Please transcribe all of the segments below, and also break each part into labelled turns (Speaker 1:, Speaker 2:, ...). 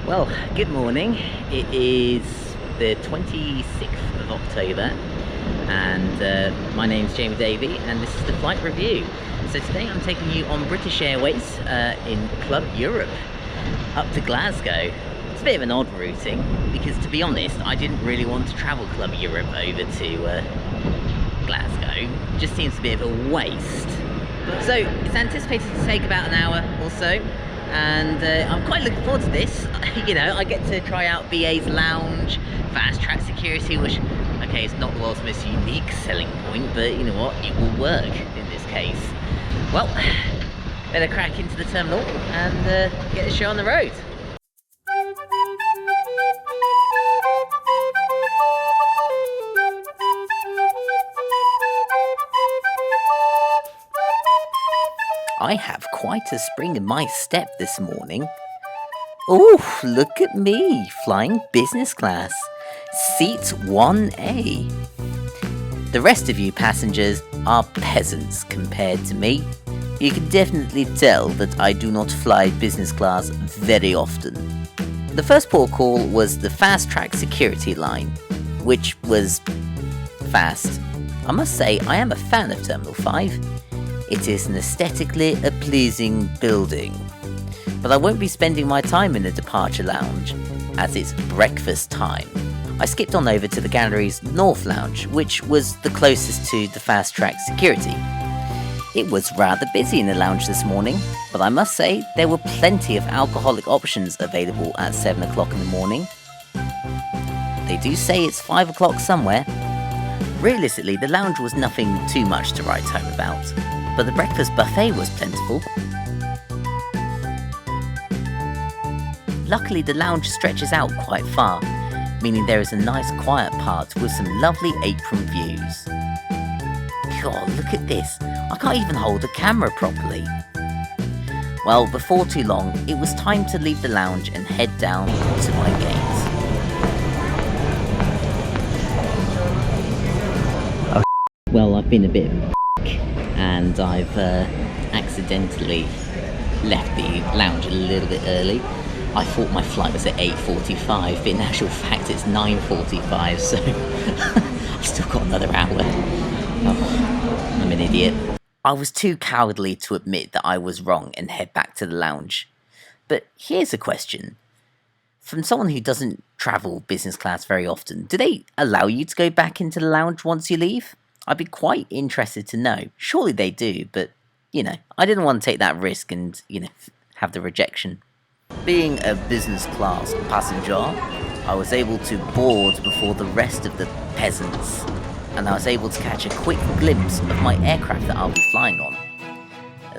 Speaker 1: Well, good morning. It is the 26th of October and my name's Jamie Davey and this is the flight review. So today I'm taking you on British Airways in Club Europe up to Glasgow. It's a bit of an odd routing because, to be honest, I didn't really want to travel Club Europe over to Glasgow. It just seems a bit of a waste. So it's anticipated to take about an hour or so. And I'm quite looking forward to this. You know, I get to try out BA's lounge, fast track security, which, okay, it's not the world's most unique selling point, but you know what, it will work in this case. Well, better crack into the terminal and get the show on the road. I have quite a spring in my step this morning. Oh, look at me, flying business class, seat 1A. The rest of you passengers are peasants compared to me. You can definitely tell that I do not fly business class very often. The first port call was the fast track security line, which was fast. I must say I am a fan of Terminal 5. It is an aesthetically pleasing building. But I won't be spending my time in the departure lounge, as it's breakfast time. I skipped on over to the gallery's North Lounge, which was the closest to the fast track security. It was rather busy in the lounge this morning, but I must say there were plenty of alcoholic options available at 7 o'clock in the morning. They do say it's 5 o'clock somewhere. Realistically, the lounge was nothing too much to write home about, but the breakfast buffet was plentiful. Luckily, the lounge stretches out quite far, meaning there is a nice quiet part with some lovely apron views. God, look at this. I can't even hold a camera properly. Well, before too long, it was time to leave the lounge and head down to my gate. Well, I've been a bit of a and I've accidentally left the lounge a little bit early. I thought my flight was at 8:45, but in actual fact it's 9:45, so I've still got another hour. Oh, I'm an idiot. I was too cowardly to admit that I was wrong and head back to the lounge. But here's a question. From someone who doesn't travel business class very often, do they allow you to go back into the lounge once you leave? I'd be quite interested to know. Surely they do, but, you know, I didn't want to take that risk and, you know, have the rejection. Being a business class passenger, I was able to board before the rest of the peasants, and I was able to catch a quick glimpse of my aircraft that I'll be flying on.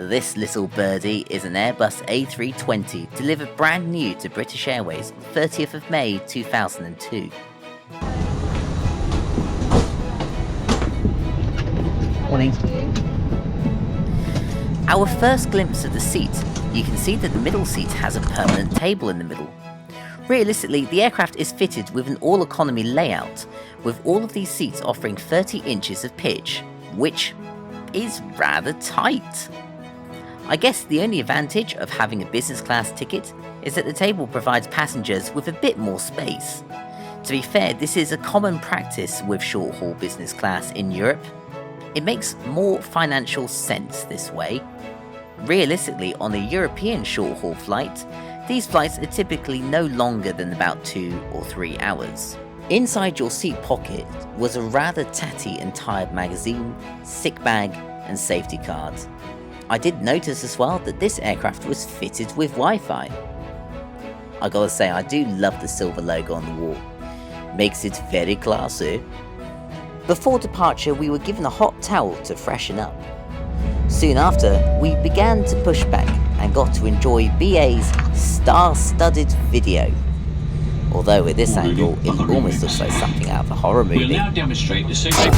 Speaker 1: This little birdie is an Airbus A320 delivered brand new to British Airways on 30th of May 2002. Morning. Our first glimpse of the seat, you can see that the middle seat has a permanent table in the middle. Realistically, the aircraft is fitted with an all-economy layout, with all of these seats offering 30 inches of pitch, which is rather tight. I guess the only advantage of having a business class ticket is that the table provides passengers with a bit more space. To be fair, this is a common practice with short-haul business class in Europe. It makes more financial sense this way. Realistically, on a European short-haul flight, these flights are typically no longer than about 2 or 3 hours. Inside your seat pocket was a rather tatty and tired magazine, sick bag, and safety card. I did notice as well that this aircraft was fitted with Wi-Fi. I gotta say, I do love the silver logo on the wall. Makes it very classy. Before departure, we were given a hot towel to freshen up. Soon after, we began to push back and got to enjoy BA's star-studded video. Although at this angle, it almost looks like something out of a horror movie.
Speaker 2: We'll now demonstrate the signal.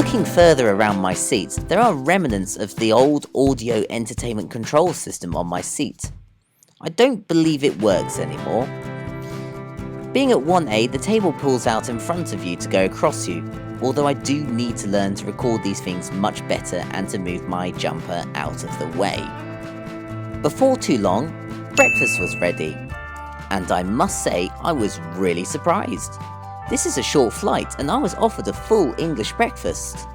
Speaker 1: Looking further around my seat, there are remnants of the old audio entertainment control system on my seat. I don't believe it works anymore. Being at 1A, the table pulls out in front of you to go across you, although I do need to learn to record these things much better and to move my jumper out of the way. Before too long, breakfast was ready, and I must say I was really surprised. This is a short flight and I was offered a full English breakfast.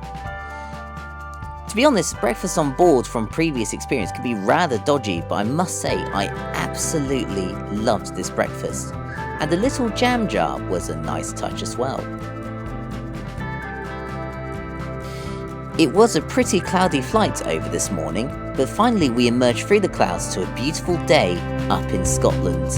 Speaker 1: To be honest, breakfast on board from previous experience can be rather dodgy, but I must say I absolutely loved this breakfast, and the little jam jar was a nice touch as well. It was a pretty cloudy flight over this morning, but finally we emerged through the clouds to a beautiful day up in Scotland.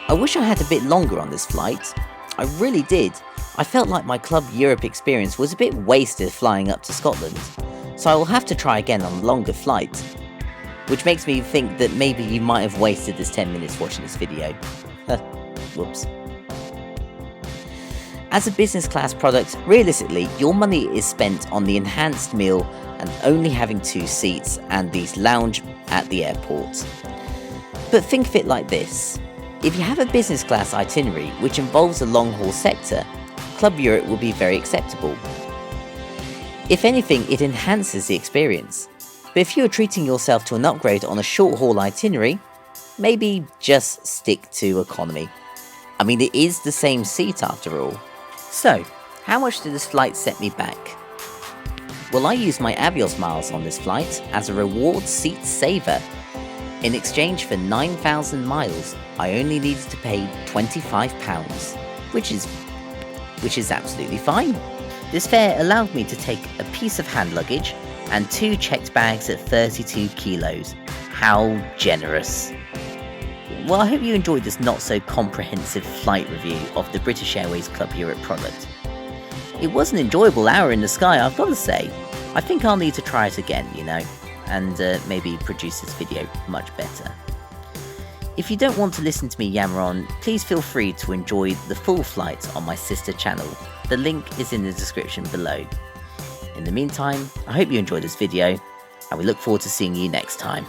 Speaker 1: I wish I had a bit longer on this flight. I really did. I felt like my Club Europe experience was a bit wasted flying up to Scotland, so I will have to try again on a longer flight. Which makes me think that maybe you might have wasted this 10 minutes watching this video. Whoops. As a business class product, realistically, your money is spent on the enhanced meal and only having 2 seats and these lounge at the airport. But think of it like this. If you have a business class itinerary which involves a long haul sector, Club Europe will be very acceptable. If anything, it enhances the experience. But if you are treating yourself to an upgrade on a short haul itinerary, maybe just stick to economy. I mean, it is the same seat after all. So, how much did this flight set me back? Well, I used my Avios miles on this flight as a reward seat saver. In exchange for 9,000 miles, I only needed to pay £25, which is absolutely fine. This fare allowed me to take a piece of hand luggage and 2 checked bags at 32 kilos. How generous. Well, I hope you enjoyed this not so comprehensive flight review of the British Airways Club Europe product. It was an enjoyable hour in the sky, I've got to say. I think I'll need to try it again, and maybe produce this video much better. If you don't want to listen to me yammer on, please feel free to enjoy the full flight on my sister channel. The link is in the description below. In the meantime, I hope you enjoyed this video, and we look forward to seeing you next time.